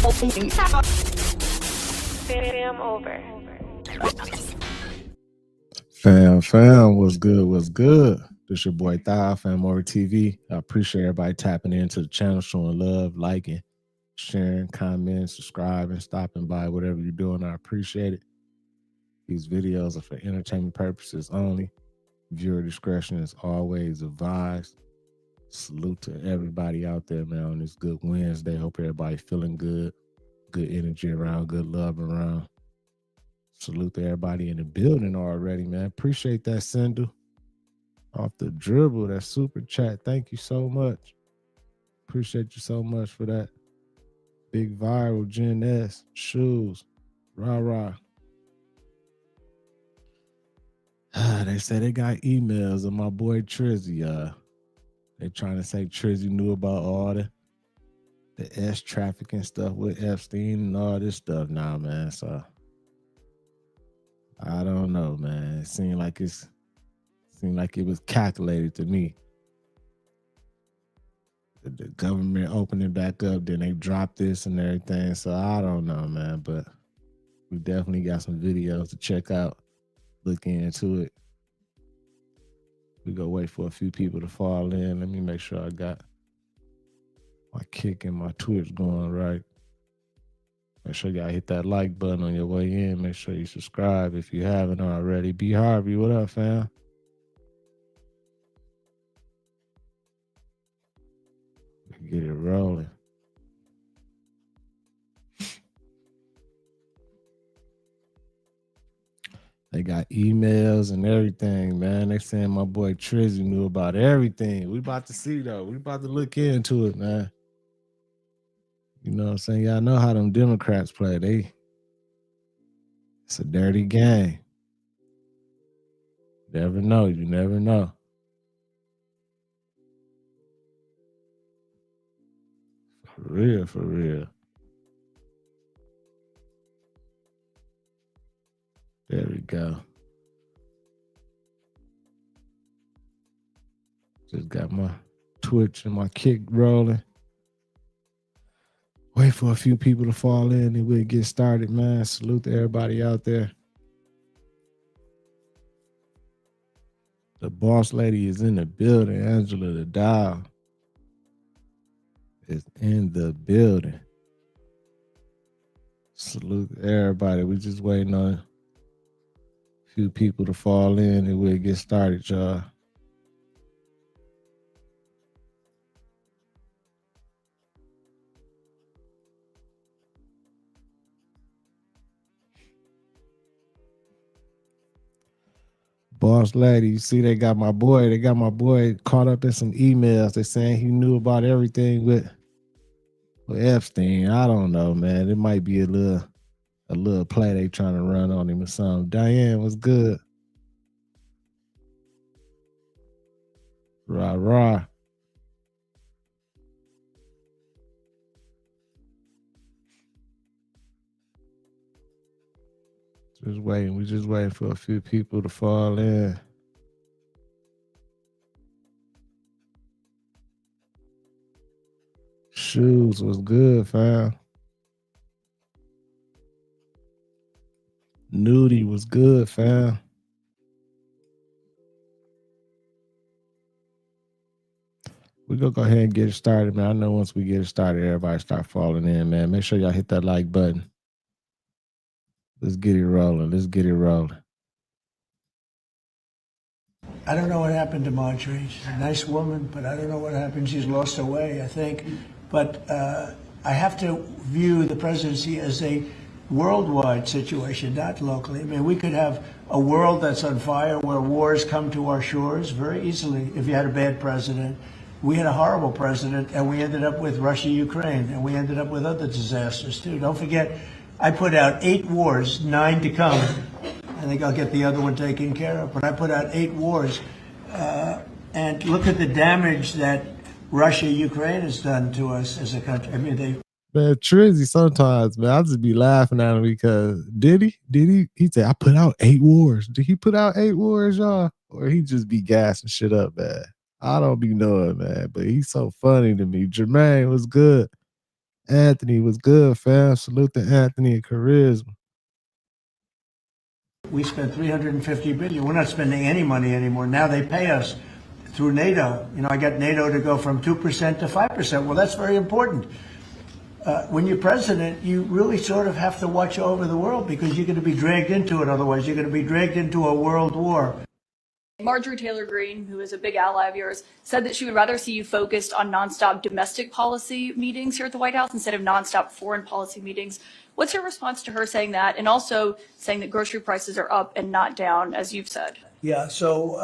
Fam over. Fam, what's good? What's good? This your boy Thigh, FamOverTV. I appreciate everybody tapping into the channel, showing love, liking, sharing, commenting, subscribing, stopping by, whatever you're doing. I appreciate it. These videos are for entertainment purposes only. Viewer discretion is always advised. Salute to everybody out there, man, on this good Wednesday. Hope everybody feeling good. Good energy around, good love around. Salute to everybody in the building already, man. Appreciate that, Sindhu. Off the dribble, that super chat. Thank you so much. Appreciate you so much for that. Big viral, Gen S, shoes, rah. They say they got emails of my boy Trizzy. They trying to say Trizzy knew about all the S trafficking stuff with Epstein and all this stuff now, man. So I don't know, man. It seemed like it was calculated to me. The government opening back up, then they dropped this and everything. So I don't know, man. But we definitely got some videos to check out. Look into it. We go wait for a few people to fall in. Let me make sure I got my Kick and my Twitch going right. Make sure y'all hit that like button on your way in. Make sure you subscribe if you haven't already. B Harvey, what up, fam? Get it rolling. They got emails and everything, man. They saying my boy Trizzy knew about everything. We about to see, though. We about to look into it, man. You know what I'm saying? Y'all know how them Democrats play. It's a dirty game. Never know. You never know. For real. There we go. Just got my Twitch and my Kick rolling. Wait for a few people to fall in and we'll get started, man. Salute to everybody out there. The boss lady is in the building. Angela the Dial is in the building. Salute to everybody. We just waiting on a few people to fall in and we'll get started, y'all. Boss lady, you see they got my boy caught up in some emails. They saying he knew about everything with Epstein. I don't know, man. It might be a little play they trying to run on him or something. Diane, what's good? Rah. We just waiting for a few people to fall in. Shoes was good, fam. Nudie was good, fam. We're going to go ahead and get it started, man. I know once we get it started, everybody start falling in, man. Make sure y'all hit that like button. Let's get it rolling. I don't know what happened to Marjorie. She's a nice woman, but I don't know what happened. She's lost her way, I think. But I have to view the presidency as a worldwide situation, not locally. I mean, we could have a world that's on fire where wars come to our shores very easily if you had a bad president. We had a horrible president, and we ended up with Russia, Ukraine, and we ended up with other disasters, too. Don't forget, I put out 8 wars, 9 to come. I think I'll get the other one taken care of. But I put out 8 wars. And look at the damage that Russia, Ukraine has done to us as a country. I mean, Man, Trizzy sometimes, man, I'll just be laughing at him because did he? He said, I put out 8 wars. Did he put out 8 wars, y'all? Or he just be gassing shit up, man? I don't be knowing, man. But he's so funny to me. Jermaine was good. Anthony was good, fam. Salute to Anthony and Charisma. We spent 350 billion. We're not spending any money anymore. Now they pay us through NATO. You know, I got NATO to go from 2% to 5%. Well, that's very important. When you're president, you really sort of have to watch over the world because you're going to be dragged into it. Otherwise, you're going to be dragged into a world war. Marjorie Taylor Greene, who is a big ally of yours, said that she would rather see you focused on nonstop domestic policy meetings here at the White House instead of nonstop foreign policy meetings. What's your response to her saying that, and also saying that grocery prices are up and not down, as you've said? Yeah, so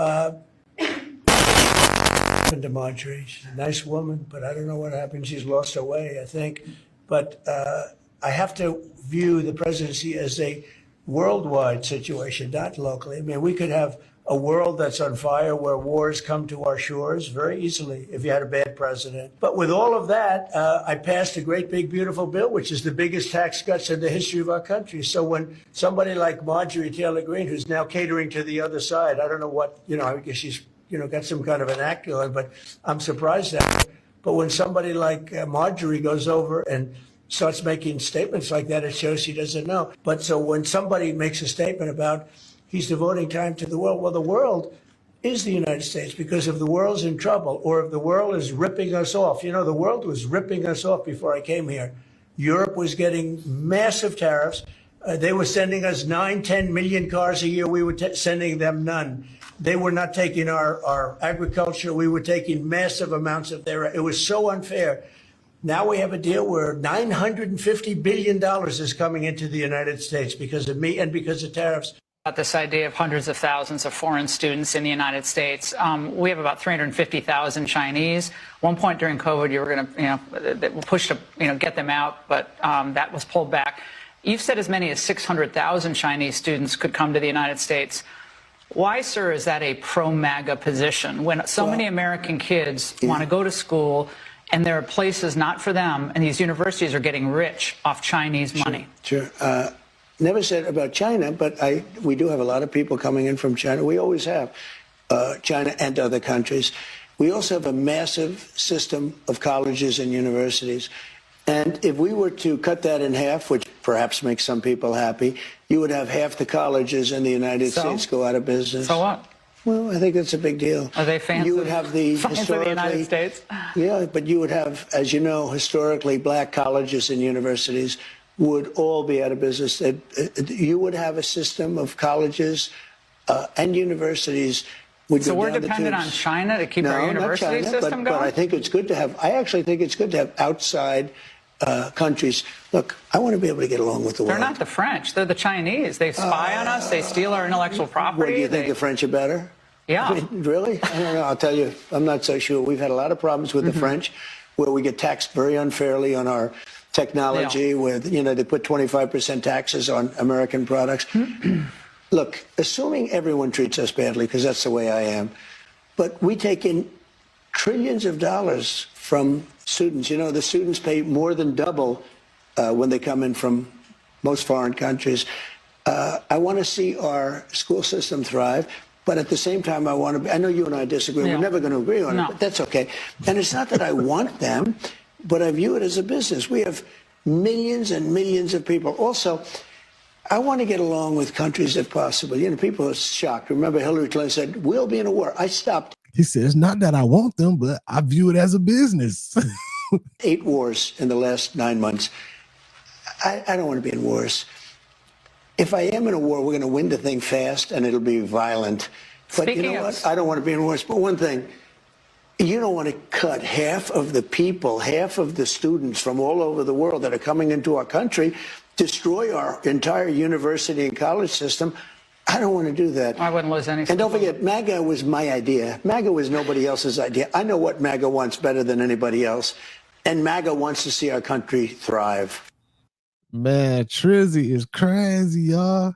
happened to Marjorie. She's a nice woman, but I don't know what happened. She's lost her way, I think. But I have to view the presidency as a worldwide situation, not locally. I mean, we could have a world that's on fire where wars come to our shores very easily if you had a bad president. But with all of that, I passed a great, big, beautiful bill, which is the biggest tax cuts in the history of our country. So when somebody like Marjorie Taylor Greene, who's now catering to the other side, I don't know what, I guess she's, got some kind of an act going, but I'm surprised at her. But when somebody like Marjorie goes over and starts making statements like that, it shows she doesn't know. But so when somebody makes a statement about he's devoting time to the world, well, the world is the United States, because if the world's in trouble or if the world is ripping us off, the world was ripping us off before I came here. Europe was getting massive tariffs. They were sending us 9-10 million cars a year. We were sending them none. They were not taking our agriculture. We were taking massive amounts of their. It was so unfair. Now we have a deal where $950 billion is coming into the United States because of me and because of tariffs. About this idea of hundreds of thousands of foreign students in the United States. We have about 350,000 Chinese. One point during COVID, you were going to, push to, get them out, but that was pulled back. You've said as many as 600,000 Chinese students could come to the United States. Why, sir, is that a pro-MAGA position when so many American kids want to go to school and there are places not for them, and these universities are getting rich off Chinese money? Sure. Never said about China, but we do have a lot of people coming in from China. We always have, China and other countries. We also have a massive system of colleges and universities. And if we were to cut that in half, which perhaps makes some people happy, you would have half the colleges in the United States go out of business. So what? Well, I think that's a big deal. Are they fans You would have the of the United States? Yeah, but you would have, as you know, historically, black colleges and universities would all be out of business. You would have a system of colleges and universities. So we're dependent on China to keep our university system going? But I think it's good to have, I actually think it's good to have outside countries. Look, I want to be able to get along with the world. They're not the French. They're the Chinese. They spy on us. They steal our intellectual property. What, do you think the French are better? Yeah. I mean, really? I don't know. I'll tell you, I'm not so sure. We've had a lot of problems with the French, where we get taxed very unfairly on our technology, where, they put 25% taxes on American products. Look, assuming everyone treats us badly, because that's the way I am, but we take in trillions of dollars from students. The students pay more than double when they come in from most foreign countries. I want to see our school system thrive, but at the same time, I know you and I disagree. We're never going to agree on it, but that's okay. And it's not that I want them, but I view it as a business. We have millions and millions of people. Also, I want to get along with countries if possible. People are shocked. Remember, Hillary Clinton said, we'll be in a war. I stopped. He said, it's not that I want them, but I view it as a business. 8 wars in the last 9 months. I don't want to be in wars. If I am in a war, we're going to win the thing fast, and it'll be violent. But you know what? I don't want to be in wars. But one thing, you don't want to cut half of the people, half of the students from all over the world that are coming into our country, destroy our entire university and college system. I don't want to do that. I wouldn't lose any. And don't forget, MAGA was my idea. MAGA was nobody else's idea. I know what MAGA wants better than anybody else. And MAGA wants to see our country thrive. Man, Trizzy is crazy, y'all.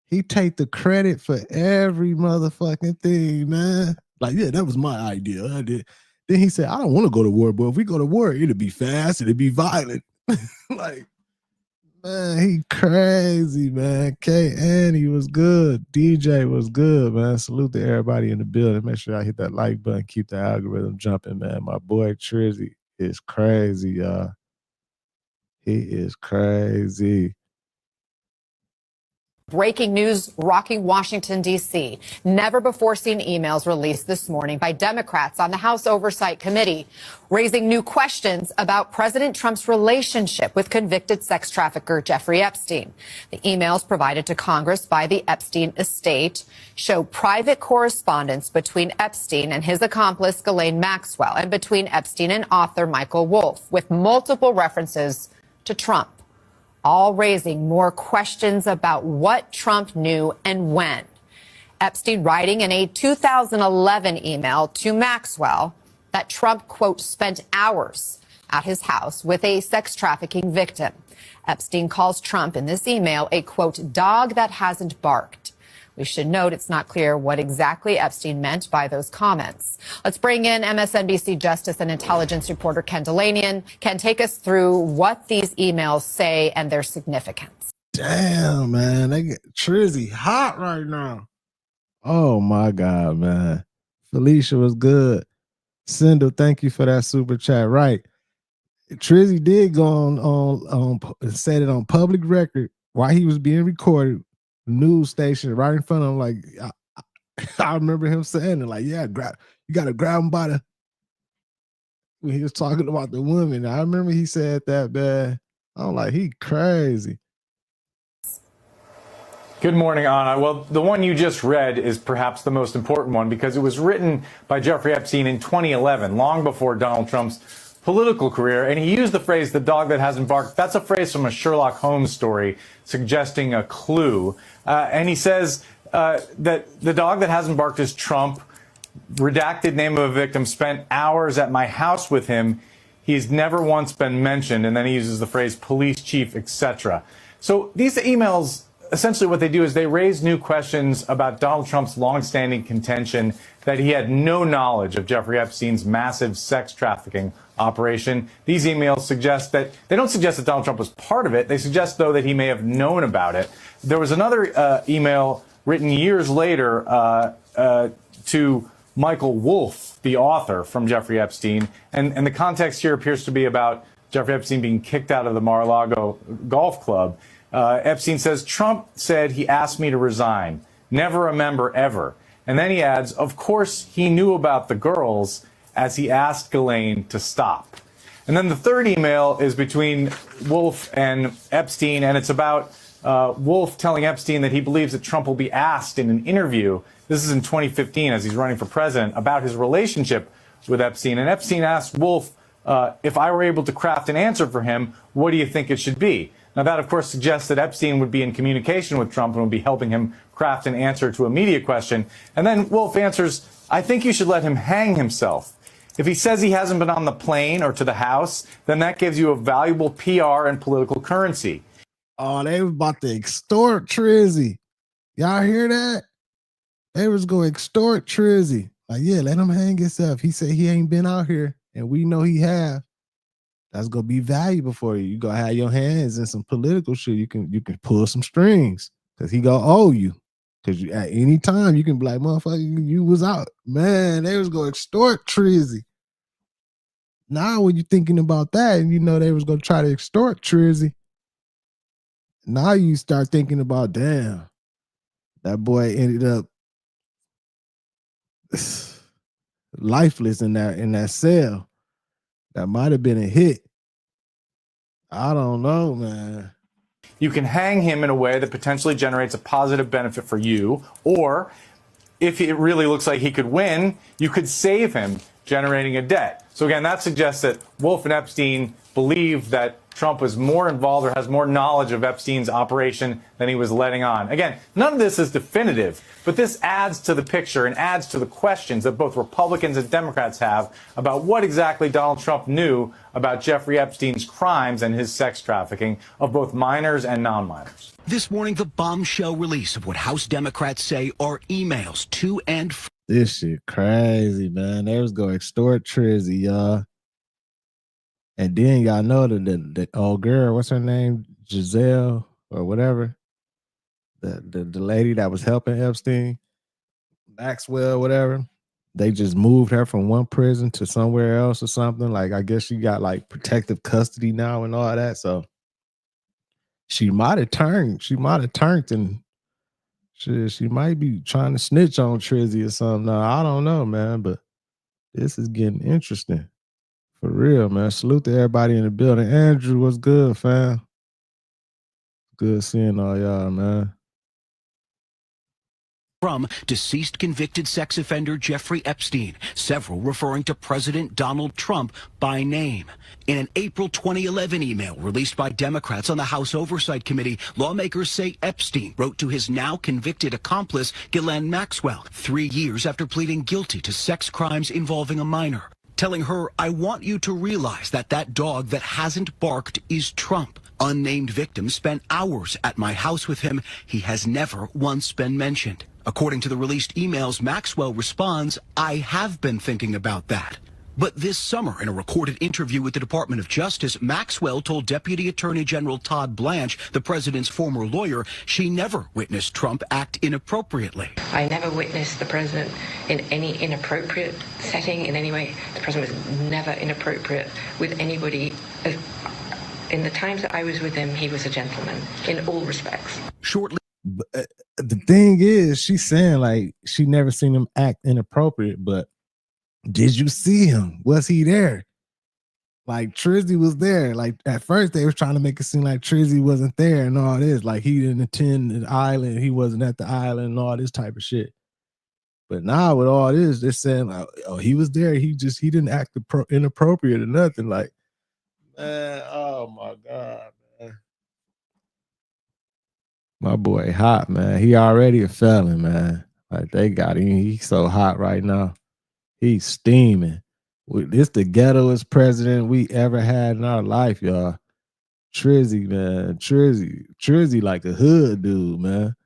He take the credit for every motherfucking thing, man. Like, yeah, that was my idea. I did. Then he said, I don't want to go to war, but if we go to war, it'll be fast, it'll be violent. Like, man, he crazy, man. K Annie was good. DJ was good, man. Salute to everybody in the building. Make sure I hit that like button. Keep the algorithm jumping, man. My boy Trizzy is crazy, y'all. He is crazy. Breaking news rocking Washington, D.C. Never before seen emails released this morning by Democrats on the House Oversight Committee, raising new questions about President Trump's relationship with convicted sex trafficker Jeffrey Epstein. The emails provided to Congress by the Epstein estate show private correspondence between Epstein and his accomplice Ghislaine Maxwell and between Epstein and author Michael Wolff, with multiple references to Trump, all raising more questions about what Trump knew and when. Epstein writing in a 2011 email to Maxwell that Trump, quote, spent hours at his house with a sex trafficking victim. Epstein calls Trump in this email a, quote, dog that hasn't barked. We should note it's not clear what exactly Epstein meant by those comments. Let's bring in MSNBC Justice and Intelligence reporter Ken Delanian. Ken, take us through what these emails say and their significance. Damn, man. They get Trizzy hot right now. Oh, my God, man. Felicia was good. Sindel, thank you for that super chat. Right. Trizzy did go on and said it on public record while he was being recorded. News station right in front of him, like I remember him saying it, like, yeah, you gotta grab him by the, when he was talking about the woman. I remember he said that, man. I'm like, he crazy. Good morning, Anna. Well, the one you just read is perhaps the most important one because it was written by Jeffrey Epstein in 2011, long before Donald Trump's political career, and he used the phrase, the dog that hasn't barked. That's a phrase from a Sherlock Holmes story suggesting a clue. And he says that the dog that hasn't barked is Trump. Redacted name of a victim, spent hours at my house with him. He's never once been mentioned. And then he uses the phrase police chief, etc. So these emails, essentially what they do is they raise new questions about Donald Trump's longstanding contention that he had no knowledge of Jeffrey Epstein's massive sex trafficking operation. These emails suggest that, they don't suggest that Donald Trump was part of it. They suggest, though, that he may have known about it. There was another email written years later to Michael Wolff, the author from Jeffrey Epstein. And the context here appears to be about Jeffrey Epstein being kicked out of the Mar-a-Lago golf club. Epstein says, Trump said he asked me to resign. Never a member ever. And then he adds, of course, he knew about the girls as he asked Ghislaine to stop. And then the third email is between Wolff and Epstein, and it's about Wolff telling Epstein that he believes that Trump will be asked in an interview, this is in 2015 as he's running for president, about his relationship with Epstein. And Epstein asked Wolff, if I were able to craft an answer for him, what do you think it should be? Now, that, of course, suggests that Epstein would be in communication with Trump and would be helping him craft an answer to a media question. And then Wolff answers, I think you should let him hang himself. If he says he hasn't been on the plane or to the house, then that gives you a valuable PR and political currency. Oh, they was about to extort Trizzy. Y'all hear that? They was going to extort Trizzy. Like, yeah, let him hang himself. He said he ain't been out here, and we know he have. That's gonna be valuable for you. You gonna have your hands in some political shit. You can pull some strings because he gonna owe you. Because at any time you can be like, motherfucker, you was out. Man, they was gonna extort Trizzy. Now when you're thinking about that, and you know they was gonna try to extort Trizzy, now you start thinking about, damn, that boy ended up lifeless in that cell. That might have been a hit. I don't know, man. You can hang him in a way that potentially generates a positive benefit for you, or if it really looks like he could win, you could save him, generating a debt. So again, that suggests that Wolff and Epstein believe that Trump was more involved or has more knowledge of Epstein's operation than he was letting on. Again, none of this is definitive, but this adds to the picture and adds to the questions that both Republicans and Democrats have about what exactly Donald Trump knew about Jeffrey Epstein's crimes and his sex trafficking of both minors and non-minors. This morning, the bombshell release of what House Democrats say are emails to and from. This shit crazy, man. They was going to extort Trizzy, y'all. And then y'all know the old girl, what's her name? Giselle or whatever. The lady that was helping Epstein, Maxwell, whatever. They just moved her from one prison to somewhere else or something. Like, I guess she got like protective custody now and all that. So She might have turned. She might have turned and she might be trying to snitch on Trizzy or something. No, I don't know, man. But this is getting interesting. For real, man. Salute to everybody in the building. Andrew, what's good, fam? Good seeing all y'all, man. From deceased convicted sex offender Jeffrey Epstein, several referring to President Donald Trump by name. In an April 2011 email released by Democrats on the House Oversight Committee, lawmakers say Epstein wrote to his now convicted accomplice, Ghislaine Maxwell, 3 years after pleading guilty to sex crimes involving a minor, telling her, "I want you to realize that that dog that hasn't barked is Trump. Unnamed victims spent hours at my house with him. He has never once been mentioned." According to the released emails, Maxwell responds, "I have been thinking about that." But this summer, in a recorded interview with the Department of Justice, Maxwell told Deputy Attorney General Todd Blanche, the president's former lawyer, she never witnessed Trump act inappropriately. I never witnessed the president in any inappropriate setting in any way. The president was never inappropriate with anybody. In the times that I was with him, he was a gentleman in all respects. Shortly. The thing is, she's saying like she never seen him act inappropriate, but did you see him? Was he there? Like Trizzy was there. Like at first they were trying to make it seem like Trizzy wasn't there and all this. Like he didn't attend the island, he wasn't at the island and all this type of shit. But now with all this, they're saying like, oh, he was there. He didn't act inappropriate or nothing. Like, man, oh my God, man. My boy hot, man. He already a felon, man. Like they got him. He's so hot right now. He's steaming. This the ghettoest president we ever had in our life, y'all. Trizzy, man. Trizzy like a hood dude, man.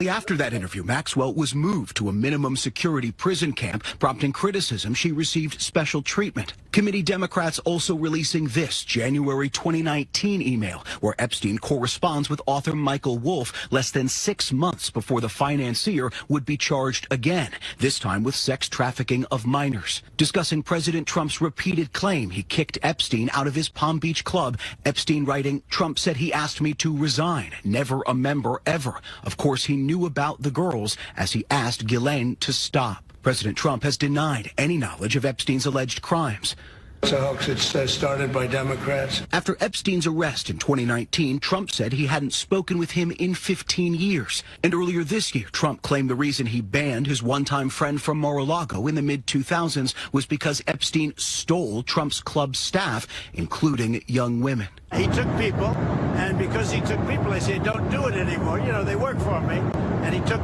After that interview, Maxwell was moved to a minimum security prison camp, prompting criticism she received special treatment. Committee Democrats also releasing this January 2019 email, where Epstein corresponds with author Michael Wolff less than 6 months before the financier would be charged again, this time with sex trafficking of minors. Discussing President Trump's repeated claim he kicked Epstein out of his Palm Beach club, Epstein writing, "Trump said he asked me to resign, never a member ever. Of course, he knew about the girls as he asked Ghislaine to stop." President Trump has denied any knowledge of Epstein's alleged crimes. It's a hoax. It's started by Democrats. After Epstein's arrest in 2019, Trump said he hadn't spoken with him in 15 years. And earlier this year, Trump claimed the reason he banned his one-time friend from Mar-a-Lago in the mid-2000s was because Epstein stole Trump's club staff, including young women. He took people, and because he took people, I said, don't do it anymore. You know, they work for me. And he took,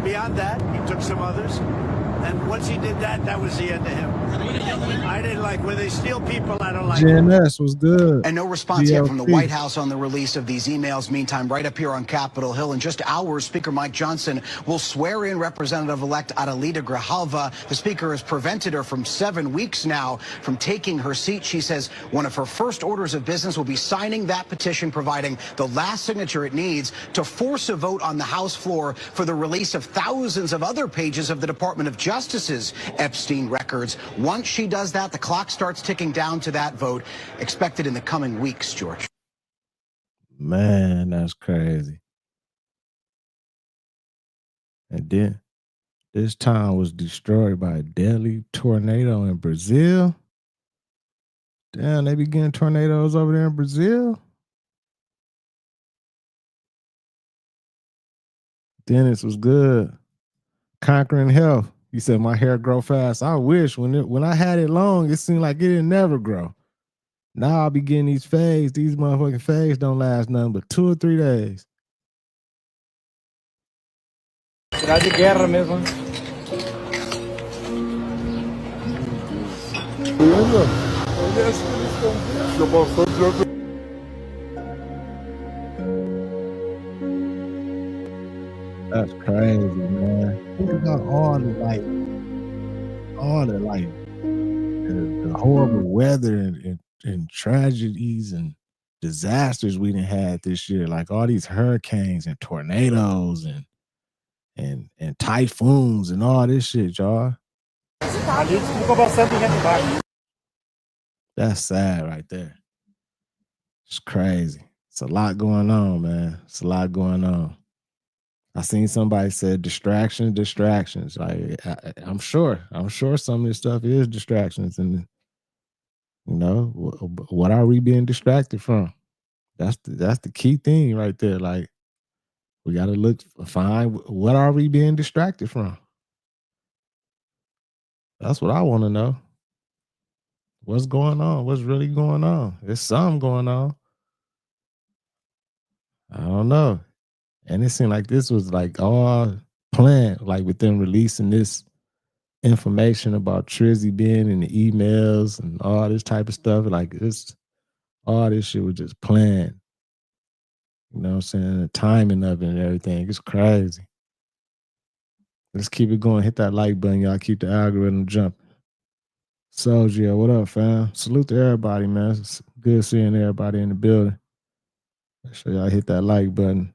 beyond that, he took some others. And once he did that, that was the end of him. I didn't like when they steal people. I don't like GNS was good. And no response yet from the White House on the release of these emails. Meantime, right up here on Capitol Hill, in just hours, Speaker Mike Johnson will swear in Representative-elect Adelita Grijalva. The speaker has prevented her from 7 weeks now from taking her seat. She says one of her first orders of business will be signing that petition, providing the last signature it needs to force a vote on the House floor for the release of thousands of other pages of the Department of Justice's Epstein records. Once she does that, the clock starts ticking down to that vote, expected in the coming weeks, George. Man, that's crazy. And then this town was destroyed by a deadly tornado in Brazil. Damn, they be getting tornadoes over there in Brazil. Dennis was good. Conquering health. He said, my hair grow fast. I wish when I had it long, it seemed like it didn't never grow. Now I'll be getting these fades. These motherfucking fades don't last nothing but 2 or 3 days. Será de guerra mesmo. That's crazy, man. Think about all the the horrible weather and tragedies and disasters we done had this year. Like all these hurricanes and tornadoes and typhoons and all this shit, y'all. That's sad right there. It's crazy. It's a lot going on, man. It's a lot going on. I seen somebody said distractions. Like I'm sure some of this stuff is distractions, and you know what are we being distracted from? That's the key thing right there. Like we got to find what are we being distracted from. That's what I want to know. What's going on? What's really going on? There's something going on. I don't know. And it seemed like this was like all planned, like with them releasing this information about Trizzy being in the emails and all this type of stuff. Like all this shit was just planned. You know what I'm saying? The timing of it and everything. It's crazy. Let's keep it going. Hit that like button, y'all. Keep the algorithm jumping. Soldier, what up, fam? Salute to everybody, man. It's good seeing everybody in the building. Make sure y'all hit that like button.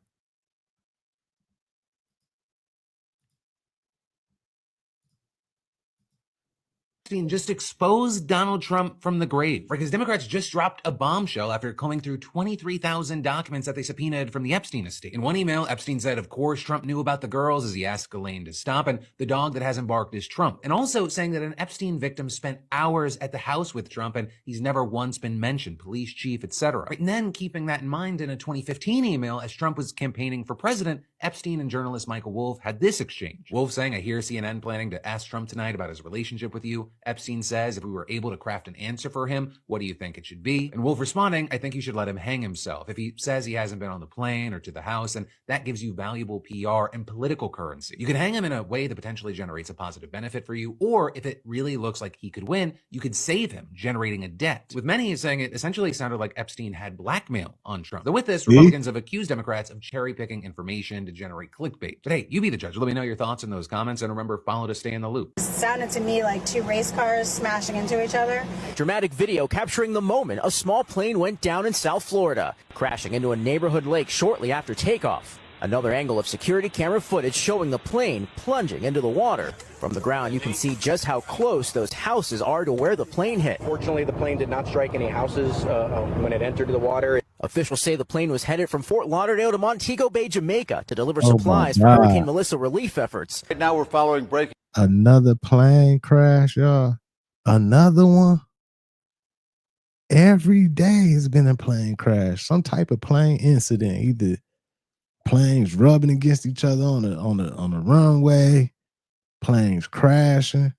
Just exposed Donald Trump from the grave, because Democrats just dropped a bombshell after combing through 23,000 documents that they subpoenaed from the Epstein estate. In one email, Epstein said, of course, Trump knew about the girls as he asked Elaine to stop, and the dog that hasn't barked is Trump. And also saying that an Epstein victim spent hours at the house with Trump, and he's never once been mentioned, police chief, etc. And then keeping that in mind, in a 2015 email, as Trump was campaigning for president, Epstein and journalist Michael Wolff had this exchange. Wolff saying, I hear CNN planning to ask Trump tonight about his relationship with you. Epstein says, if we were able to craft an answer for him, what do you think it should be? And Wolff responding, I think you should let him hang himself. If he says he hasn't been on the plane or to the house, and that gives you valuable PR and political currency. You can hang him in a way that potentially generates a positive benefit for you, or if it really looks like he could win, you could save him, generating a debt. With many saying it essentially sounded like Epstein had blackmail on Trump. Though with this, Republicans have accused Democrats of cherry-picking information to generate clickbait. But hey, you be the judge. Let me know your thoughts in those comments, and remember, follow to stay in the loop. It sounded to me like two race cars smashing into each other. Dramatic video capturing the moment a small plane went down in South Florida, crashing into a neighborhood lake shortly after takeoff. Another angle of security camera footage showing the plane plunging into the water. From the ground, you can see just how close those houses are to where the plane hit. Fortunately, the plane did not strike any houses when it entered the water. Officials say the plane was headed from Fort Lauderdale to Montego Bay, Jamaica, to deliver supplies for Hurricane Melissa relief efforts. Right now, we're following breaking. Another plane crash, y'all. Another one. Every day has been a plane crash, some type of plane incident. Either planes rubbing against each other on the runway, planes crashing,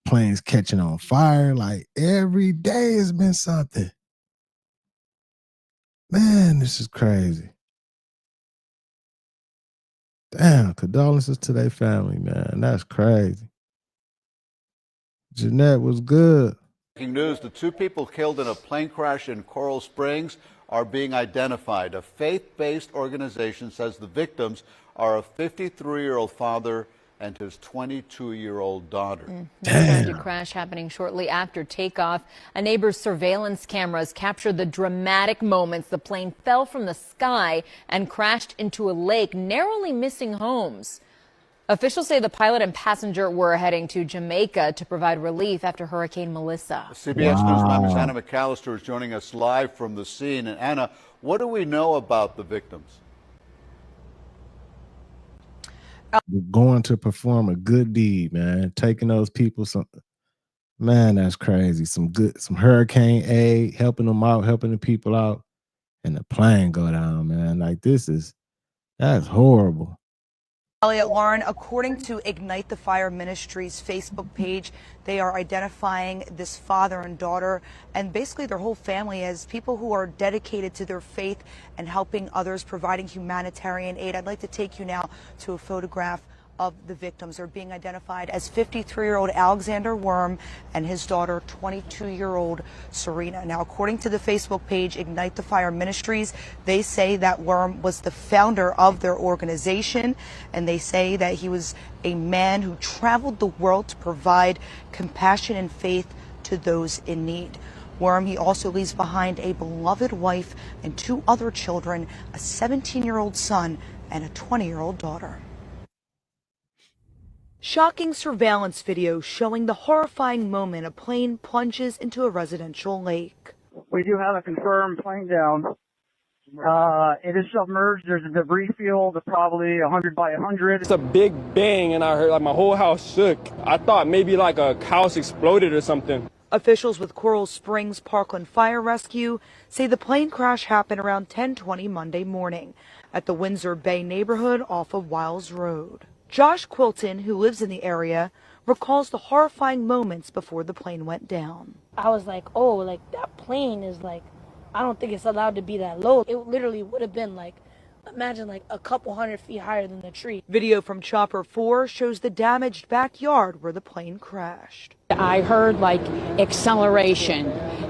planes catching on fire. Like every day has been something. Man, this is crazy. Damn, condolences to their family, man. That's crazy. Jeanette was good. Breaking news, the two people killed in a plane crash in Coral Springs are being identified. A faith-based organization says the victims are a 53-year-old father and his 22-year-old daughter. The tragic crash happening shortly after takeoff. A neighbor's surveillance cameras captured the dramatic moments the plane fell from the sky and crashed into a lake, narrowly missing homes. Officials say the pilot and passenger were heading to Jamaica to provide relief after Hurricane Melissa. CBS News 5's Anna McAllister is joining us live from the scene. And Anna, what do we know about the victims? Going to perform a good deed, man. Taking those people, man, that's crazy. Some hurricane aid, helping them out, helping the people out, and the plane go down, man. Like that's horrible. Elliot, Lauren, according to Ignite the Fire Ministries Facebook page, they are identifying this father and daughter and basically their whole family as people who are dedicated to their faith and helping others, providing humanitarian aid. I'd like to take you now to a photograph of the victims. They're being identified as 53-year-old Alexander Worm and his daughter, 22-year-old Serena. Now, according to the Facebook page, Ignite the Fire Ministries, they say that Worm was the founder of their organization, and they say that he was a man who traveled the world to provide compassion and faith to those in need. Worm, he also leaves behind a beloved wife and two other children, a 17-year-old son and a 20-year-old daughter. Shocking surveillance video showing the horrifying moment a plane plunges into a residential lake. We do have a confirmed plane down It is submerged. There's a debris field of probably 100 by 100. It's a big bang, and I heard like my whole house shook. I thought maybe like a house exploded or something. Officials with Coral Springs Parkland Fire Rescue say the plane crash happened around 10:20 Monday morning at the Windsor Bay neighborhood off of Wiles Road. Josh Quilton, who lives in the area, recalls the horrifying moments before the plane went down. I was like, oh, like that plane is like, I don't think it's allowed to be that low. It literally would have been like, imagine like a couple 100 feet higher than the tree. Video from Chopper 4 shows the damaged backyard where the plane crashed. I heard like acceleration,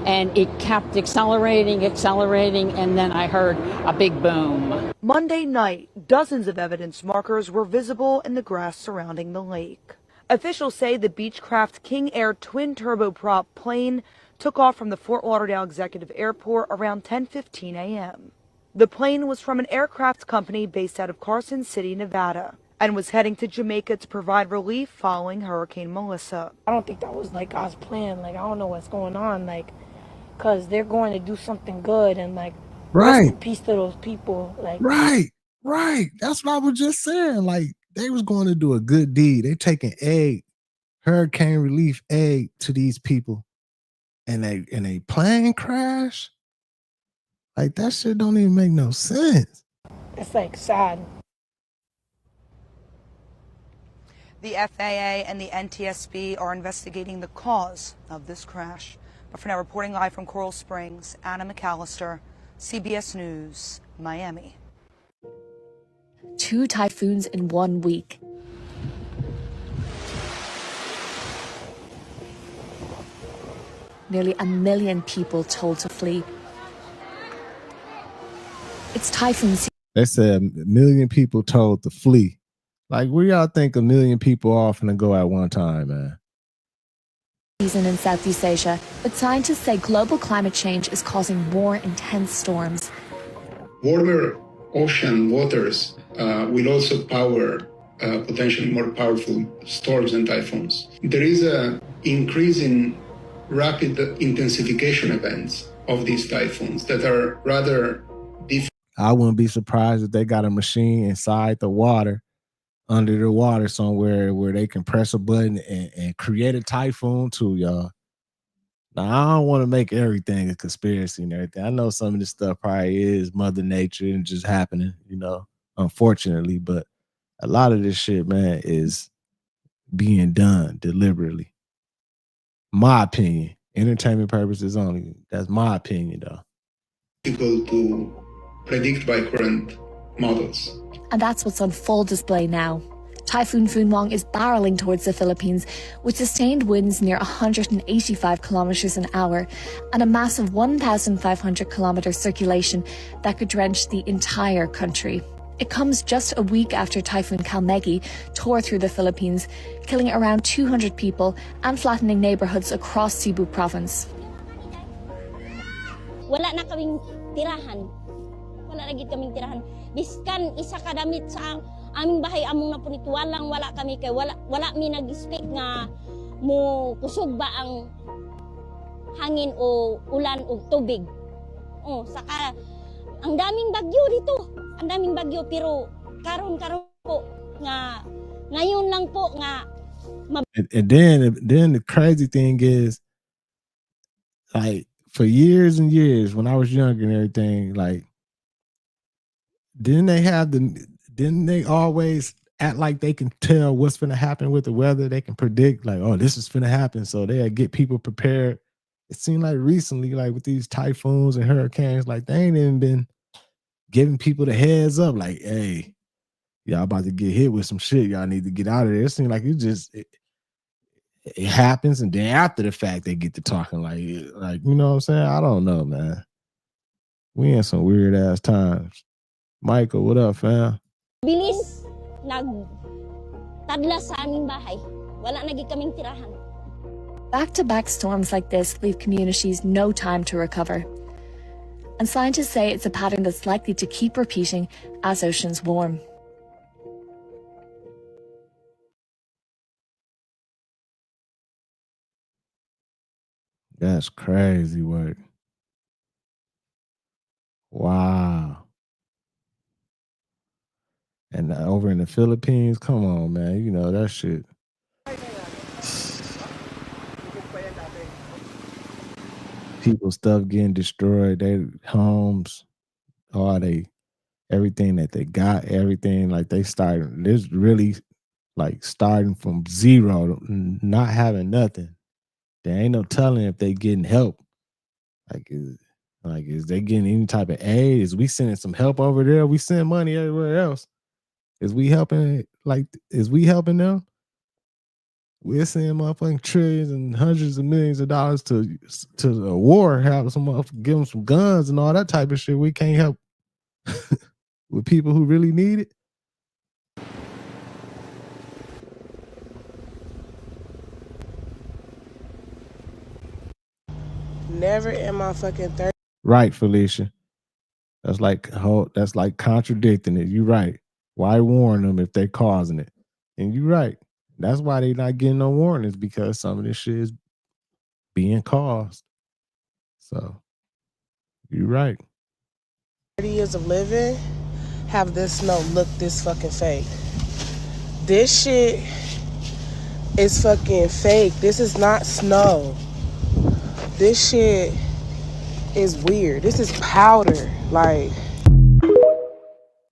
and it kept accelerating, and then I heard a big boom. Monday night, dozens of evidence markers were visible in the grass surrounding the lake. Officials say the Beechcraft King Air twin turboprop plane took off from the Fort Lauderdale Executive Airport around 10:15 a.m. The plane was from an aircraft company based out of Carson City, Nevada, and was heading to Jamaica to provide relief following Hurricane Melissa. I don't think that was like God's plan. Like, I don't know what's going on, like, because they're going to do something good and like, rest in peace to those people. Like, right. That's what I was just saying. Like, they was going to do a good deed. They taking aid, hurricane relief aid to these people, and a plane crash. Like, that shit don't even make no sense. it's like sad. The FAA and the NTSB are investigating the cause of this crash. But for now, reporting live from Coral Springs, Anna McAllister, CBS News, Miami. 2 typhoons in 1 week. Nearly 1 million people told to flee. It's typhoon season. They said 1 million people told to flee. Like, where y'all think 1 million people are finna go at one time, man? Season in Southeast Asia, but scientists say global climate change is causing more intense storms. Warmer ocean waters will also power potentially more powerful storms and typhoons. There is an increase in rapid intensification events of these typhoons that are rather difficult. I wouldn't be surprised if they got a machine inside the water, under the water somewhere, where they can press a button and create a typhoon too, y'all. Now, I don't want to make everything a conspiracy and everything. I know some of this stuff probably is Mother Nature and just happening, unfortunately. But a lot of this shit, man, is being done deliberately. My opinion. Entertainment purposes only. That's my opinion, though. Difficult to predict by current models. And that's what's on full display now. Typhoon Funwang is barreling towards the Philippines with sustained winds near 185 kilometers an hour and a massive 1,500 kilometer circulation that could drench the entire country. It comes just a week after Typhoon Kalmegi tore through the Philippines, killing around 200 people and flattening neighborhoods across Cebu province. Wala na kaming tirahan. Wala na gid kaming tirahan. Biskan isa ka damit sa aming bahay among napunitwalang wala kami kay wala mi nag-speak nga mo kusog ba ang hangin o ulan o tubig. Saka ang daming bagyo dito. Ang daming bagyo pero karon po nga ngayon lang po nga and then the crazy thing is, like, for years and years when I was younger and everything, like, didn't they always act like they can tell what's going to happen with the weather? They can predict, like, oh, this is going to happen. So they get people prepared. It seemed like recently, like with these typhoons and hurricanes, like they ain't even been giving people the heads up. Like, hey, y'all about to get hit with some shit. Y'all need to get out of there. It seemed like it happens. And then after the fact, they get to talking like, you know what I'm saying? I don't know, man. We in some weird ass times. Michael, what up, fam? bilis nagtadla sa aming bahay. Wala na gid kaming tirahan. Back-to-back storms like this leave communities no time to recover. And scientists say it's a pattern that's likely to keep repeating as oceans warm. That's crazy work. Wow. And over in the Philippines, come on, man. You know that shit. People's stuff getting destroyed, their homes, all everything that they got, everything like they started. This really like starting from zero, not having nothing. There ain't no telling if they getting help. Is they getting any type of aid? Is we sending some help over there? We send money everywhere else. Is we helping? Is we helping them? We're sending motherfucking trillions and hundreds of millions of dollars to the war, have some give them some guns and all that type of shit. We can't help with people who really need it. Never in my fucking 30s. Right, Felicia. That's like contradicting it. You right. Why warn them if they causing it? And you right. That's why they not getting no warnings, because some of this shit is being caused. So you right. 30 years of living, have this snow look this fucking fake. This shit is fucking fake. This is not snow. This shit is weird. This is powder. Like,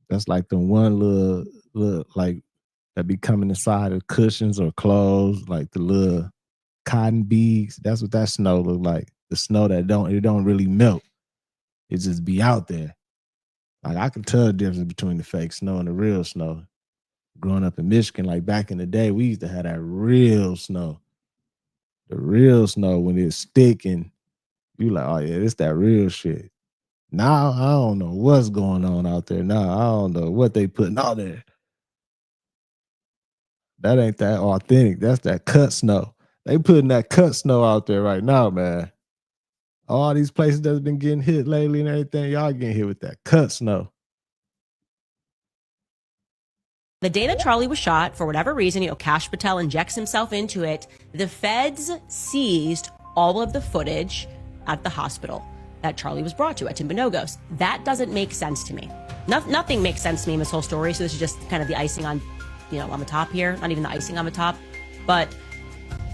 that's like the one little like that be coming inside of cushions or clothes, like the little cotton beads. That's what that snow look like. The snow that don't really melt. It just be out there. Like I can tell the difference between the fake snow and the real snow. Growing up in Michigan, like back in the day, we used to have that real snow. The real snow when it's sticking, you like, oh yeah, it's that real shit. Now I don't know what's going on out there. Now I don't know what they putting out there. That ain't that authentic. That's that cut snow. They putting that cut snow out there right now, man. All these places that's been getting hit lately and everything, y'all getting hit with that cut snow. The day that Charlie was shot, for whatever reason, Kash Patel injects himself into it. The feds seized all of the footage at the hospital that Charlie was brought to at Timpanogos. That doesn't make sense to me. Nothing makes sense to me in this whole story. So this is just kind of the icing on, on the top here. Not even the icing on the top. But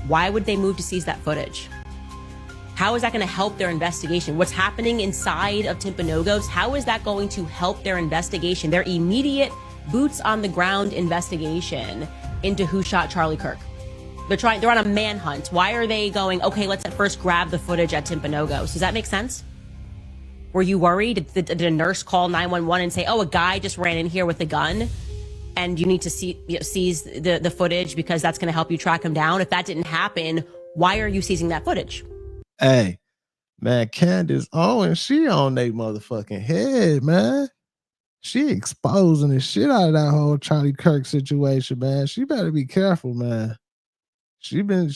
why would they move to seize that footage? How is that going to help their investigation? What's happening inside of Timpanogos? How is that going to help their investigation? Their immediate boots on the ground investigation into who shot Charlie Kirk. They're on a manhunt. Why are they going, okay, let's at first grab the footage at Timpanogos? Does that make sense? Were you worried? Did a nurse call 911 and say, oh, a guy just ran in here with a gun and you need to seize the footage because that's going to help you track him down? If that didn't happen, why are you seizing that footage? Hey, man, Candace Owens, she on they motherfucking head, man. She exposing the shit out of that whole Charlie Kirk situation, man. She better be careful, man. She been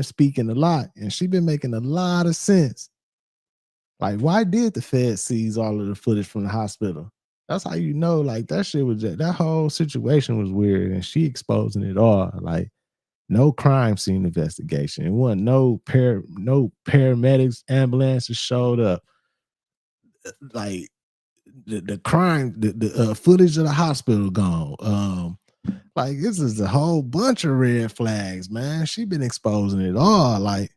speaking a lot, and she been making a lot of sense. Like, why did the Fed seize all of the footage from the hospital? That's how you know, like, that shit was just, that whole situation was weird, and she exposing it all. Like, no crime scene investigation. It wasn't no paramedics, ambulances showed up. Like, the crime, the footage of the hospital gone. Like, this is a whole bunch of red flags, man. She been exposing it all. Like,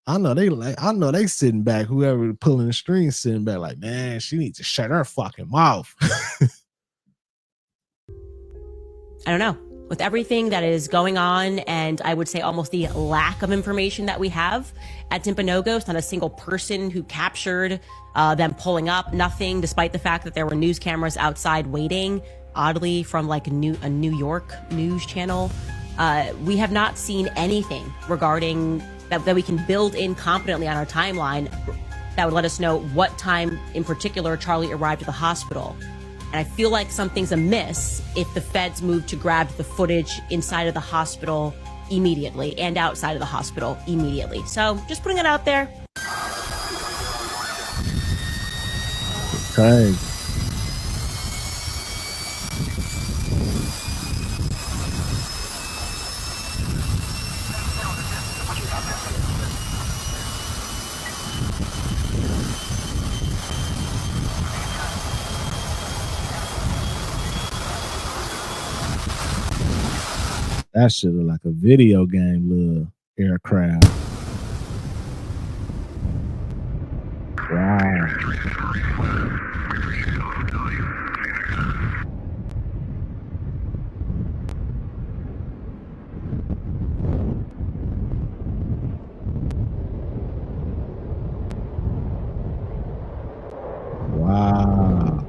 I know they sitting back, whoever pulling the strings sitting back, like, man, she needs to shut her fucking mouth. I don't know. With everything that is going on, and I would say almost the lack of information that we have at Timpanogos, not a single person who captured them pulling up, nothing, despite the fact that there were news cameras outside waiting, oddly from like a New York news channel. We have not seen anything regarding that we can build in competently on our timeline that would let us know what time in particular Charlie arrived at the hospital. And I feel like something's amiss if the feds move to grab the footage inside of the hospital immediately and outside of the hospital immediately. So just putting it out there. Okay. That shit look like a video game little aircraft. Wow. Wow.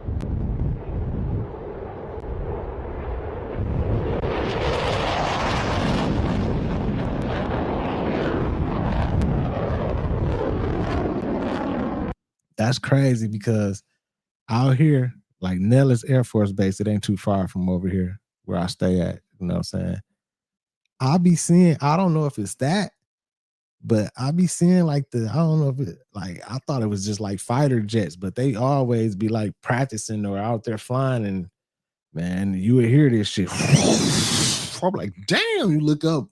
That's crazy because out here, like Nellis Air Force Base, it ain't too far from over here where I stay at. You know what I'm saying? I'll be seeing, I don't know if it's that, but I'll be seeing like I don't know if it, like, I thought it was just like fighter jets, but they always be like practicing or out there flying, and man, you would hear this shit. I'm like, damn, you look up,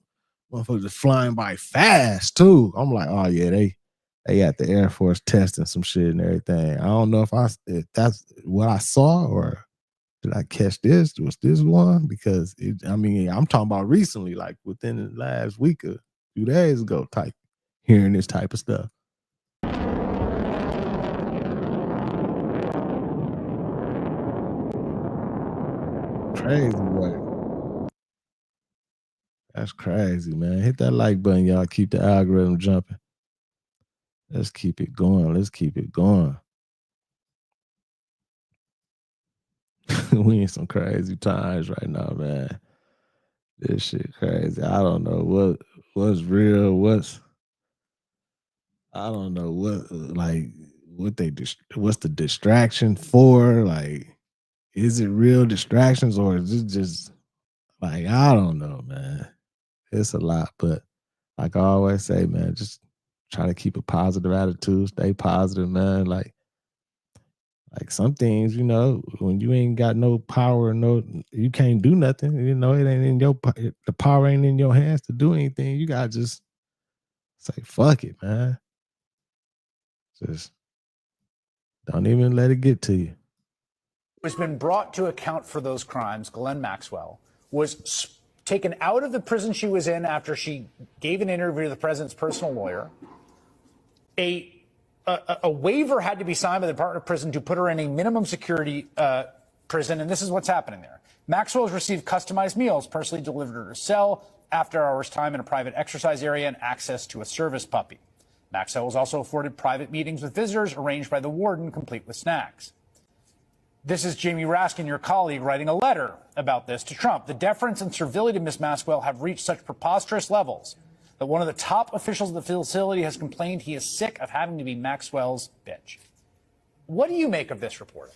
motherfuckers flying by fast too. I'm like, oh yeah, they at the Air Force testing some shit and everything. I don't know if that's what I saw, or did I catch this? Was this one? Because I'm talking about recently, like within the last week or 2 days ago, type hearing this type of stuff. Crazy work. That's crazy, man. Hit that like button, y'all. Keep the algorithm jumping. Let's keep it going. Let's keep it going. We in some crazy times right now, man. This shit crazy. I don't know what's real, I don't know what's the distraction for? Like, is it real distractions or is it just like, I don't know, man. It's a lot, but like I always say, man, just try to keep a positive attitude, stay positive, man. Like some things, when you ain't got no power, you can't do nothing. It ain't in the power ain't in your hands to do anything. You gotta just say, fuck it, man. Just don't even let it get to you. Who's been brought to account for those crimes, Ghislaine Maxwell, was taken out of the prison she was in after she gave an interview to the president's personal lawyer. A waiver had to be signed by the Department of Prison to put her in a minimum security prison, and this is what's happening there. Maxwell has received customized meals personally delivered to her cell, after-hours time in a private exercise area, and access to a service puppy. Maxwell was also afforded private meetings with visitors arranged by the warden, complete with snacks. This is Jamie Raskin, your colleague, writing a letter about this to Trump. The deference and servility to Ms. Maxwell have reached such preposterous levels that one of the top officials of the facility has complained he is sick of having to be Maxwell's bitch. What do you make of this report?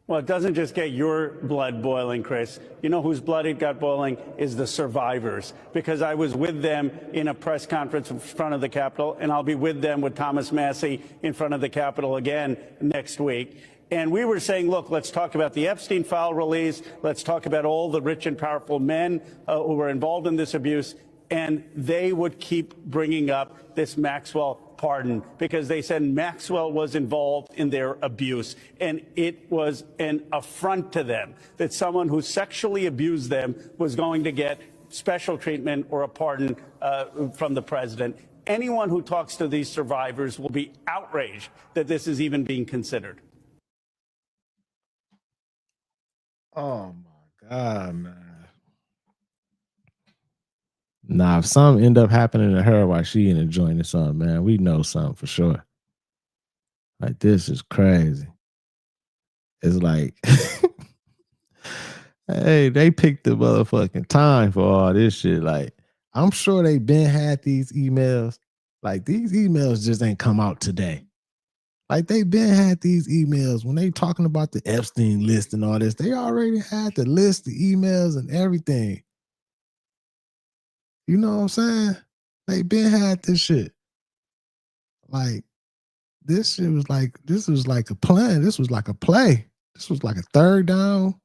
Well, it doesn't just get your blood boiling, Chris. You know whose blood it got boiling is the survivors, because I was with them in a press conference in front of the Capitol, and I'll be with them with Thomas Massey in front of the Capitol again next week. And we were saying, look, let's talk about the Epstein file release. Let's talk about all the rich and powerful men who were involved in this abuse. And they would keep bringing up this Maxwell pardon because they said Maxwell was involved in their abuse. And it was an affront to them that someone who sexually abused them was going to get special treatment or a pardon from the president. Anyone who talks to these survivors will be outraged that this is even being considered. Oh my God, man. Nah, if something end up happening to her while she in enjoying something, man, we know something for sure. Like, this is crazy. It's like, hey, they picked the motherfucking time for all this shit. Like, I'm sure they been had these emails. Like, these emails just ain't come out today. Like, they been had these emails when they talking about the Epstein list and all this. They already had the list, the emails and everything. You know what I'm saying? They been had this shit. Like, this shit was like, this was like a plan. This was like a play. This was like a third down,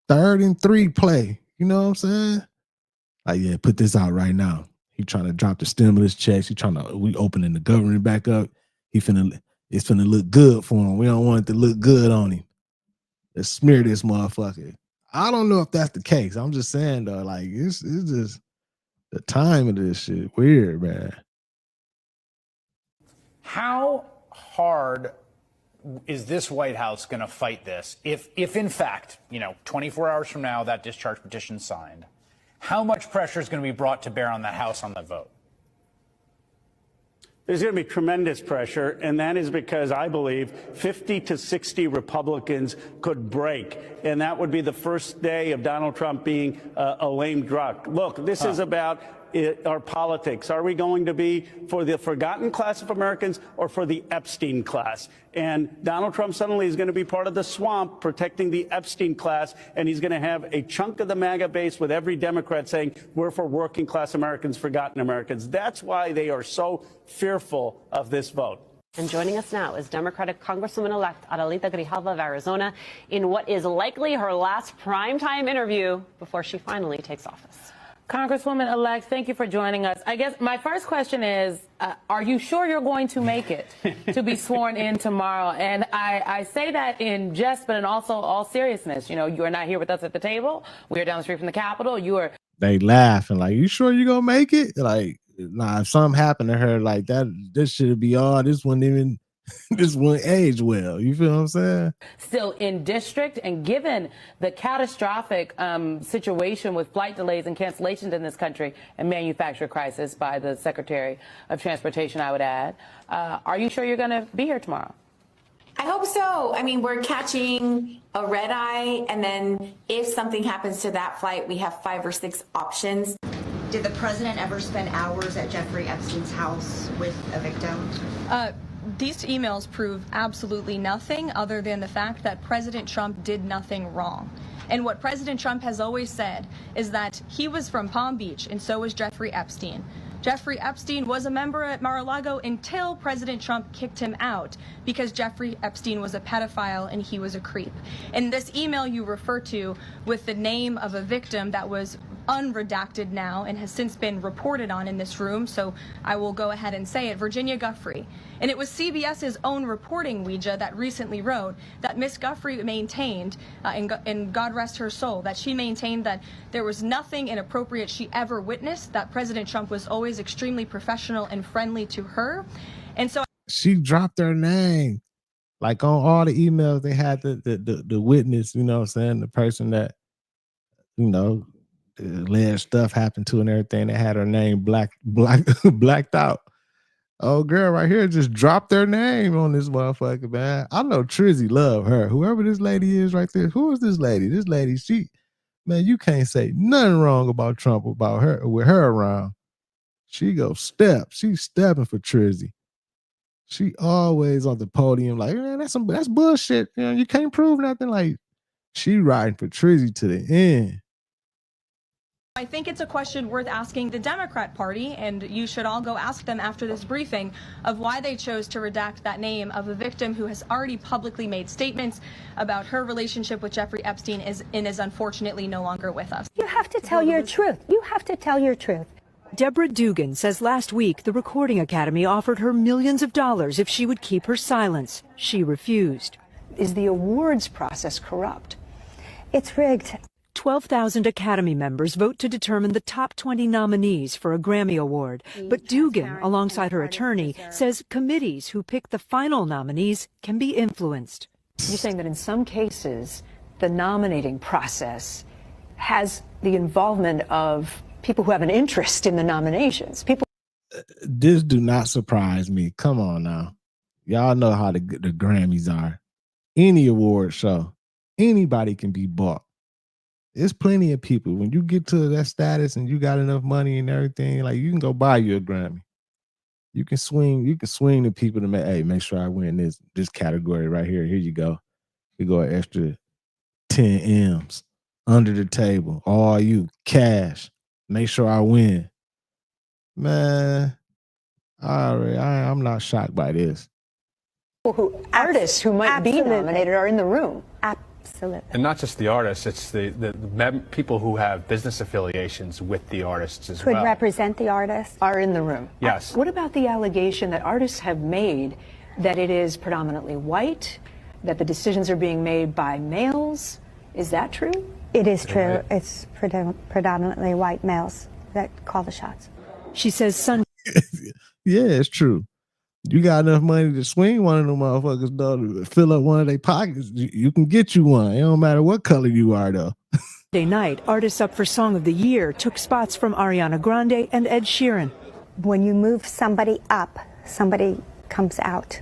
3rd and 3 play. You know what I'm saying? Like, yeah, put this out right now. He trying to drop the stimulus checks. We opening the government back up. It's finna look good for him. We don't want it to look good on him. Let's smear this motherfucker. I don't know if that's the case. I'm just saying though, like it's just the time of this shit weird, man. How hard is this White House going to fight this? If in fact, 24 hours from now, that discharge petition signed, how much pressure is going to be brought to bear on the House on that vote? There's going to be tremendous pressure, and that is because I believe 50 to 60 Republicans could break, and that would be the first day of Donald Trump being a lame duck. Look, this is about our politics. Are we going to be for the forgotten class of Americans or for the Epstein class? And Donald Trump suddenly is going to be part of the swamp protecting the Epstein class, and he's going to have a chunk of the MAGA base with every Democrat saying we're for working class Americans, forgotten Americans. That's why they are so fearful of this vote. And joining us now is Democratic Congresswoman-elect Adelita Grijalva of Arizona in what is likely her last primetime interview before she finally takes office. Congresswoman-elect, thank you for joining us. I guess my first question is, are you sure you're going to make it to be sworn in tomorrow? And I say that in jest, but in also all seriousness. You are not here with us at the table. We are down the street from the Capitol. They laughing like, you sure you gonna make it? Like, nah, if something happened to her like that, this should be all. This wouldn't age well. You feel what I'm saying? Still in district, and given the catastrophic situation with flight delays and cancellations in this country and manufacturer crisis by the Secretary of Transportation, I would add, are you sure you're going to be here tomorrow? I hope so. I mean, we're catching a red eye, and then if something happens to that flight, we have 5 or 6 options. Did the president ever spend hours at Jeffrey Epstein's house with a victim? These emails prove absolutely nothing other than the fact that President Trump did nothing wrong. And what President Trump has always said is that he was from Palm Beach, and so was Jeffrey Epstein. Jeffrey Epstein was a member at Mar-a-Lago until President Trump kicked him out because Jeffrey Epstein was a pedophile and he was a creep. And this email you refer to with the name of a victim that was unredacted now and has since been reported on in this room, so I will go ahead and say it, Virginia Giuffre. And it was CBS's own reporting, Ouija, that recently wrote that Miss Giuffre maintained, and God rest her soul, that she maintained that there was nothing inappropriate she ever witnessed, that President Trump was always extremely professional and friendly to her. And so she dropped her name. Like on all the emails, they had the witness, you know what I'm saying, the person that, alleged stuff happened to and everything. They had her name blacked out. Oh, girl, right here just dropped their name on this motherfucker, man. I know Trizzy love her. Whoever this lady is right there. Who is this lady? This lady, man, you can't say nothing wrong about Trump about her with her around. She goes step. She's stepping for Trizzy. She always on the podium like, man, that's bullshit. You can't prove nothing. Like, she riding for Trizzy to the end. I think it's a question worth asking the Democrat Party, and you should all go ask them after this briefing, of why they chose to redact that name of a victim who has already publicly made statements about her relationship with Jeffrey Epstein and is unfortunately no longer with us. You have to tell your truth. You have to tell your truth. Deborah Dugan says last week the Recording Academy offered her millions of dollars if she would keep her silence. She refused. Is the awards process corrupt? It's rigged. 12,000 Academy members vote to determine the top 20 nominees for a Grammy Award. But Dugan, alongside her attorney, says committees who pick the final nominees can be influenced. You're saying that in some cases, the nominating process has the involvement of people who have an interest in the nominations. This do not surprise me. Come on now. Y'all know how the Grammys are. Any award show, anybody can be bought. There's plenty of people. When you get to that status and you got enough money and everything, like you can go buy you a Grammy. You can swing the people to make sure I win this category right here. Here you go. You go an extra 10 M's under the table. All you cash. Make sure I win. Man, I'm not shocked by this. Artists who might be nominated are in the room. Absolutely. And not just the artists, it's the people who have business affiliations with the artists as well. Could represent the artists. Are in the room. Yes. What about the allegation that artists have made that it is predominantly white, that the decisions are being made by males? Is that true? It is true. It's predominantly white males that call the shots. She says Sunday. Yeah, it's true. You got enough money to swing one of them motherfuckers, though, to fill up one of their pockets. You can get you one. It don't matter what color you are, though. Sunday night, artists up for Song of the Year took spots from Ariana Grande and Ed Sheeran. When you move somebody up, somebody comes out.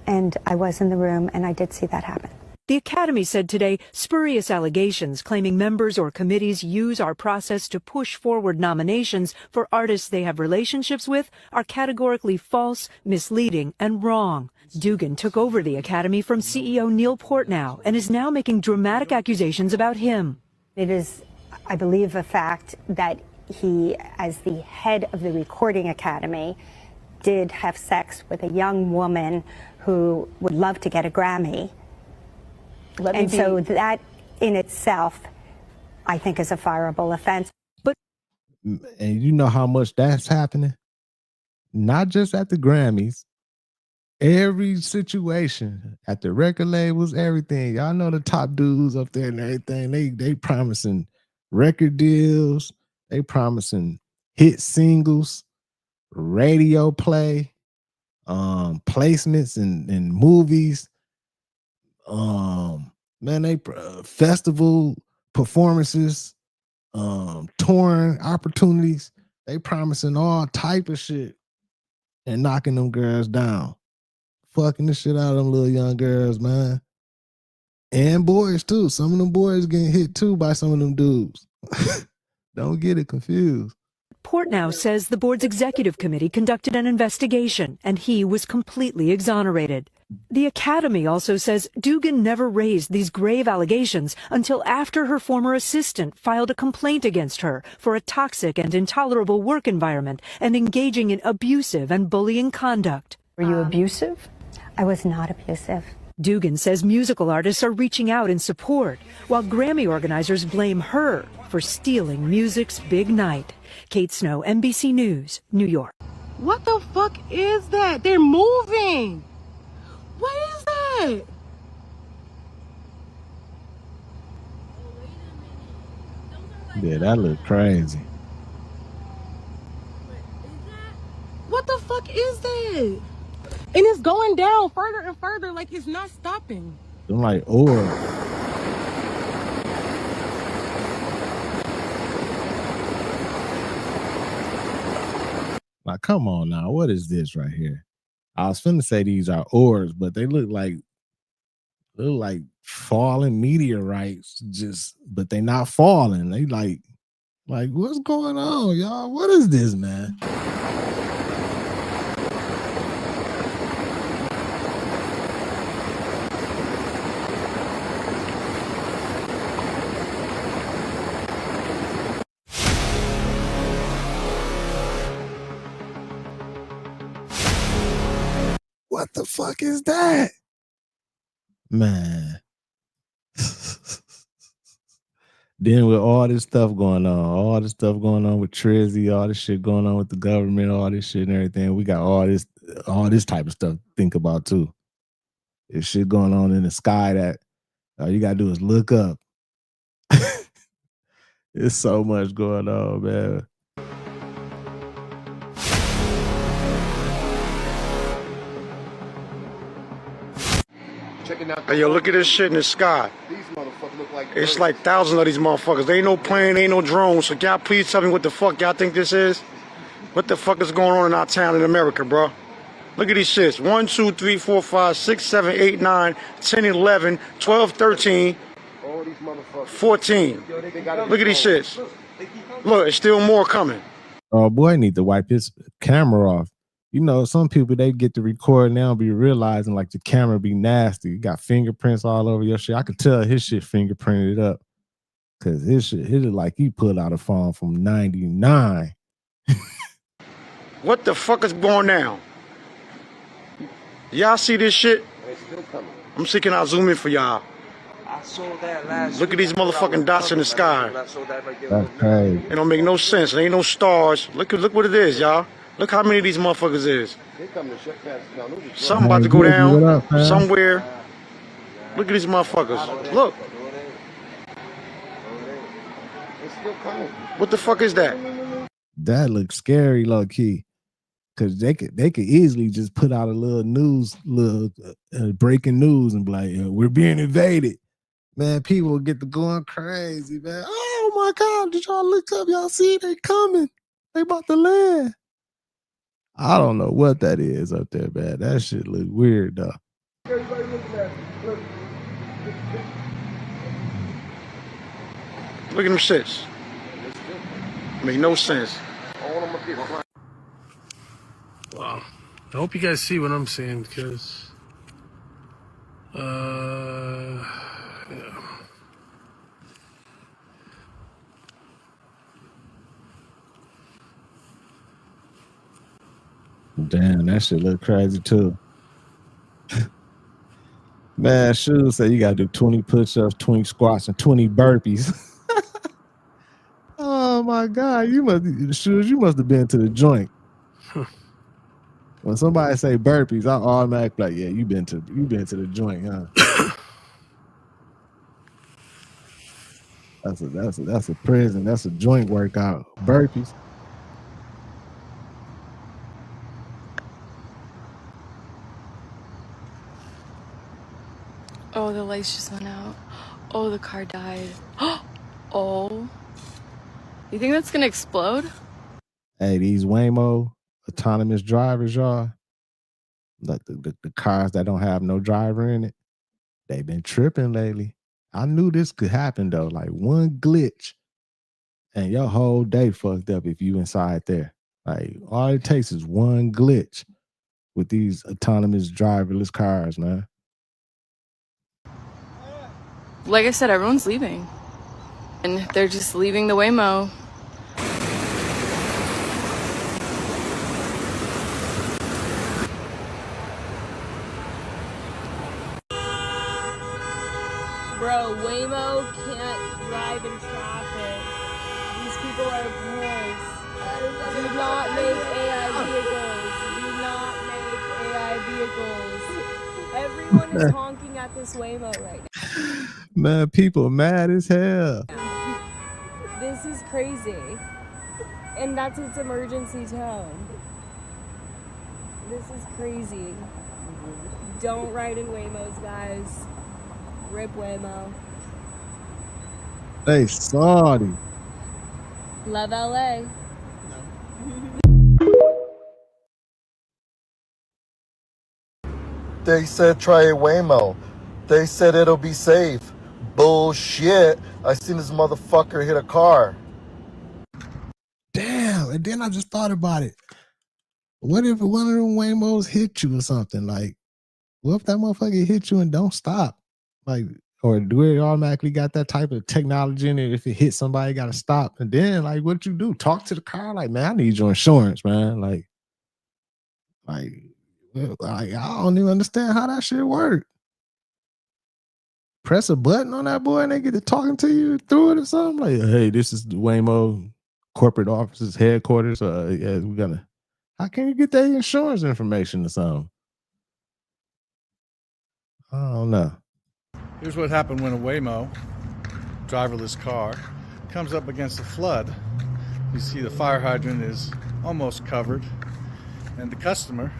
And I was in the room, and I did see that happen. The Academy said today spurious allegations claiming members or committees use our process to push forward nominations for artists they have relationships with are categorically false, misleading, and wrong. Dugan took over the Academy from CEO Neil Portnow and is now making dramatic accusations about him. It is, I believe, a fact that he, as the head of the Recording Academy, did have sex with a young woman who would love to get a Grammy. And so that in itself, I think, is a fireable offense. And you know how much that's happening? Not just at the Grammys. Every situation at the record labels, everything. Y'all know the top dudes up there and everything. They promising record deals. They promising hit singles, radio play, placements in movies. Man, they festival performances, touring opportunities. They promising all type of shit and knocking them girls down, fucking the shit out of them little young girls, man, and boys too. Some of them boys getting hit too by some of them dudes. Don't get it confused. Portnow says the board's executive committee conducted an investigation and he was completely exonerated. The Academy also says Dugan never raised these grave allegations until after her former assistant filed a complaint against her for a toxic and intolerable work environment and engaging in abusive and bullying conduct. Were you abusive? I was not abusive. Dugan says musical artists are reaching out in support, while Grammy organizers blame her for stealing music's big night. Kate Snow, NBC News, New York. What the fuck is that? They're moving. What is that? Yeah, that look crazy. What the fuck is that? And it's going down further and further, like it's not stopping. I'm like, or. Like, come on now, what is this right here? I was finna say these are orbs, but they look like falling meteorites, but they not falling. They like what's going on, y'all? What is this, man? What the fuck is that? Man. Then with all this stuff going on with Trizzy, all this shit going on with the government, all this shit and everything, we got all this type of stuff to think about too. There's shit going on in the sky that all you gotta do is look up. There's so much going on, man. Hey, yo, look at this shit in the sky. These motherfuckers look like it's like thousands of these motherfuckers. There ain't no plane, ain't no drone. So y'all please tell me what the fuck y'all think this is? What the fuck is going on in our town in America, bro? Look at these shits. 1, 2, 3, 4, 5, 6, 7, 8, 9, 10, 11, 12, 13, 14. Look at these shits. Look, there's still more coming. Oh boy, I need to wipe his camera off. You know, some people, they get to record now be realizing like the camera be nasty. You got fingerprints all over your shit. I could tell his shit fingerprinted up. Cause his shit is like he pulled out a phone from 99. What the fuck is going down? Y'all see this shit? I'm seeking out zoom in for y'all. I saw that last Look at these motherfucking dots in the sky. That's crazy. It don't make no sense. There ain't no stars. Look what it is, y'all. Look how many of these motherfuckers is. Something about to go down somewhere. Look at these motherfuckers. Look. What the fuck is that? That looks scary, low key. Cause they could easily just put out a little news, breaking news, and be like, we're being invaded. Man, people will get to going crazy, man. Oh my God, did y'all look up? Y'all see they coming? They about to land. I don't know what that is up there, man. That shit look weird though. Everybody looking at me. Look at them shits. Make no sense. Wow. I hope you guys see what I'm seeing, because yeah. Damn, that shit look crazy too. Man, Shoes say you gotta do 20 push-ups, 20 squats, and 20 burpees. Oh my God, you must have been to the joint. When somebody say burpees, I automatically like, yeah, you been to the joint, huh? That's a prison. That's a joint workout. Burpees. Oh, the lights just went out. Oh, the car died. Oh. You think that's gonna explode? Hey, these Waymo autonomous drivers, y'all, like the cars that don't have no driver in it, they've been tripping lately. I knew this could happen though. Like one glitch and your whole day fucked up if you inside there. Like all it takes is one glitch with these autonomous driverless cars, man. Like I said, everyone's leaving. And they're just leaving the Waymo. Bro, Waymo can't drive in traffic. These people are pissed. Do not make AI vehicles. Do not make AI vehicles. Everyone is honking at this Waymo right now. Man, people mad as hell. This is crazy. And that's its emergency tone. This is crazy. Don't ride in Waymos, guys. Rip Waymo. They salty. Love LA. They said try a Waymo. They said it'll be safe. Bullshit. I seen this motherfucker hit a car. Damn, and then I just thought about it. What if one of them Waymos hit you or something? Like, what if that motherfucker hit you and don't stop? Like, or do it automatically got that type of technology in it? If it hits somebody, got to stop. And then, like, what you do? Talk to the car, like, man, I need your insurance, man. Like, I don't even understand how that shit work. Press a button on that boy and they get to talking to you through it or something. Like, hey, this is the Waymo corporate offices headquarters. Yeah, we're gonna. How can you get that insurance information or something? I don't know. Here's what happened when a Waymo driverless car comes up against a flood. You see the fire hydrant is almost covered, and the customer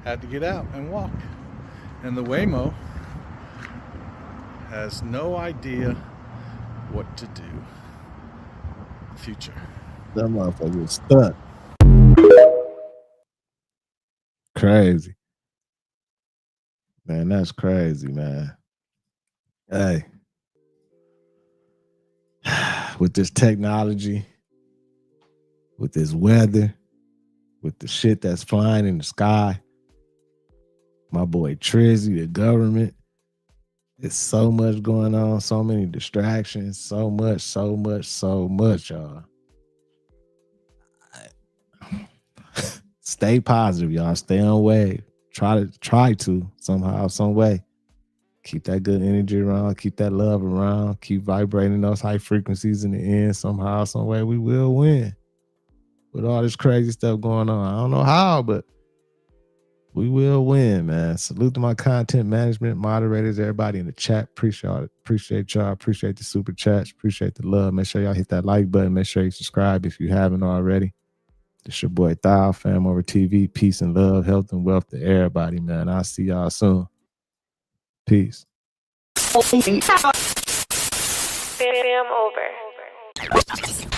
had to get out and walk. And the Waymo has no idea what to do. Future. That motherfucker is stuck. Crazy. Man, that's crazy, man. Hey. With this technology, with this weather, with the shit that's flying in the sky, my boy Trizzy, the government, there's so much going on, so many distractions, so much, y'all. Stay positive, y'all. Stay on wave. Try to somehow, some way. Keep that good energy around. Keep that love around. Keep vibrating those high frequencies in the end. Somehow, some way, we will win. With all this crazy stuff going on, I don't know how, but We will win, man. Salute to my content management moderators, everybody in the chat. Appreciate y'all. Appreciate the super chats. Appreciate the love. Make sure y'all hit that like button. Make sure you subscribe if you haven't already. It's your boy Thao, FamOverTV. Peace and love, health and wealth to everybody, man. I'll see y'all soon. Peace. Fam over.